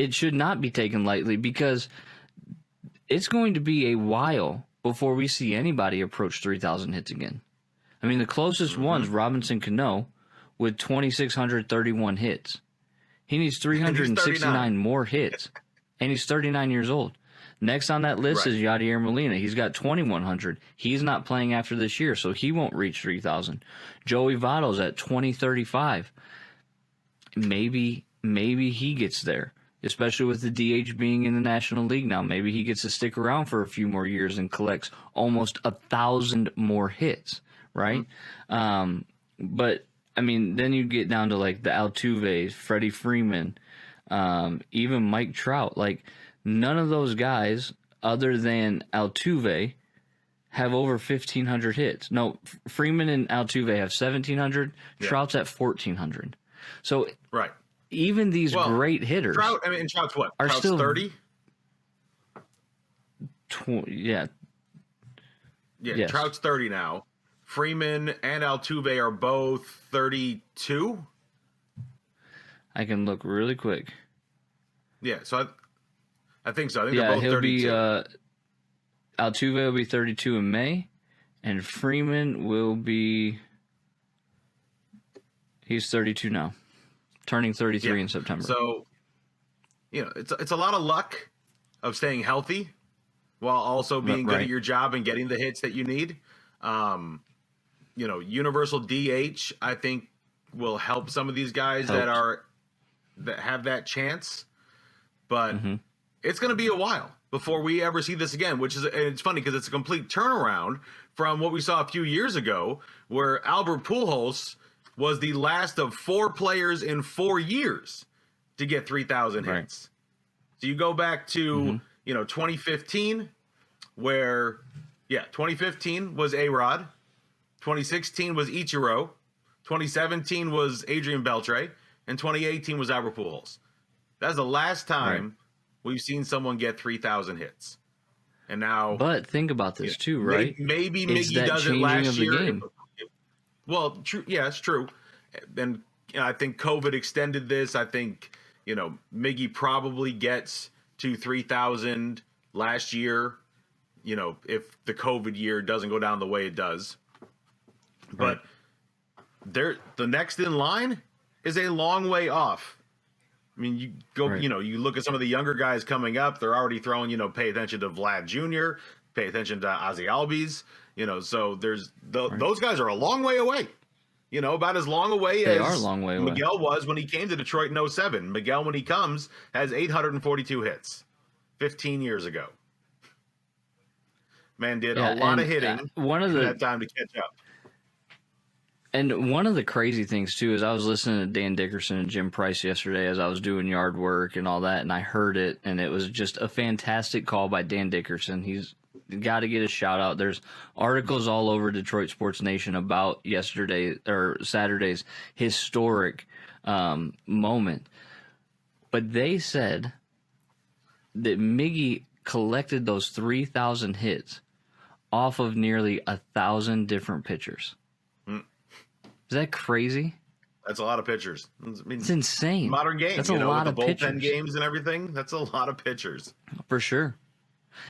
it should not be taken lightly because it's going to be a while before we see anybody approach 3,000 hits again. I mean, the closest one's Robinson Cano with 2,631 hits. He needs 369 more hits, and he's 39 years old. Next on that list is Yadier Molina. He's got 2,100. He's not playing after this year, so he won't reach 3,000. Joey Votto's at 2,035. Maybe he gets there, especially with the DH being in the National League now. Maybe he gets to stick around for a few more years and collects almost 1,000 more hits, right? But, I mean, then you get down to, like, the Altuves, Freddie Freeman, even Mike Trout. Like, none of those guys, other than Altuve, have over 1,500 hits. No, Freeman and Altuve have 1,700. Yeah. Trout's at 1,400. So even these great hitters, Trout's what? Trout's still 30. Yeah. Yes. Trout's 30 now. Freeman and Altuve are both 32. I can look really quick. Yeah, so I think so. I think they're both 32. Altuve will be 32 in May, and Freeman will be. He's 32 now, turning 33 in September. So, it's a lot of luck of staying healthy while also being good at your job and getting the hits that you need. Universal DH, I think, will help some of these guys that have that chance. But it's going to be a while before we ever see this again, it's funny because it's a complete turnaround from what we saw a few years ago where Albert Pujols was the last of 4 players in 4 years to get 3,000 hits. So you go back to, 2015 where, 2015 was A-Rod, 2016 was Ichiro, 2017 was Adrian Beltre, and 2018 was Albert Pujols. That's the last time we've seen someone get 3,000 hits. And now, but think about this too, right? Maybe Miggy does it last year. Well, true. Yeah, it's true. And I think COVID extended this. I think Miggy probably gets to 3,000 last year. If the COVID year doesn't go down the way it does, but the next in line is a long way off. I mean, you go, you look at some of the younger guys coming up. They're already throwing, pay attention to Vlad Jr., pay attention to Ozzie Albies. So there's those guys are a long way away. About as long away as Miguel was when he came to Detroit in 07. Miguel, when he comes, has 842 hits 15 years ago. Man did a lot of hitting that time to catch up. And one of the crazy things, too, is I was listening to Dan Dickerson and Jim Price yesterday as I was doing yard work and all that, and I heard it, and it was just a fantastic call by Dan Dickerson. He's got to get a shout-out. There's articles all over Detroit Sports Nation about Saturday's historic moment. But they said that Miggy collected those 3,000 hits off of nearly 1,000 different pitchers. Is that crazy? That's a lot of pitchers. It's insane. Modern game. That's a lot of bullpen pitchers. Games and everything. That's a lot of pitchers. For sure.